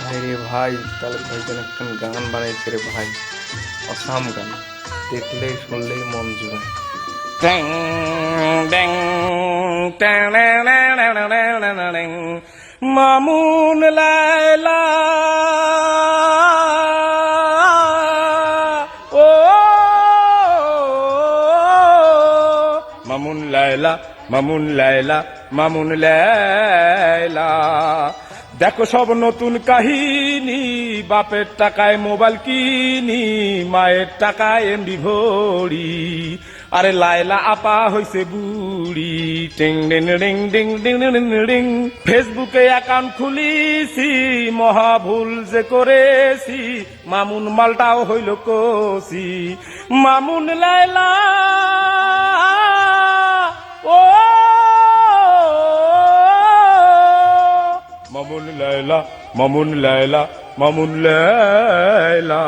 ভাই রে ভাই, তাহলে ভাইজান একটা গান বানাইছে রে ভাই, অসাম গান, দেখলেই শুনলেই মন জুড়ায়। ট্যাং ট্যাং ট্যাং ট্যাং মামুন লায়লা ও মামুন লায়লা, মামুন লায়লা, মামুন লায়লা, দেখো সব নতুন কাহিনী, বাপের টাকায় মোবাইল কিনি, মায়ের টাকায় এমবি ভরি, আরে লায়লা আপা হইছে বুড়ি। টিং ding ding ding ding ding ding, ফেসবুকে অ্যাকাউন্ট খুলিছি, মহা ভুল যে করেছি, মামুন মালটাও হইল কোসি। মামুন লায়লা ও মামুন লায়লা, মামুন লায়লা, মামুন লায়লা।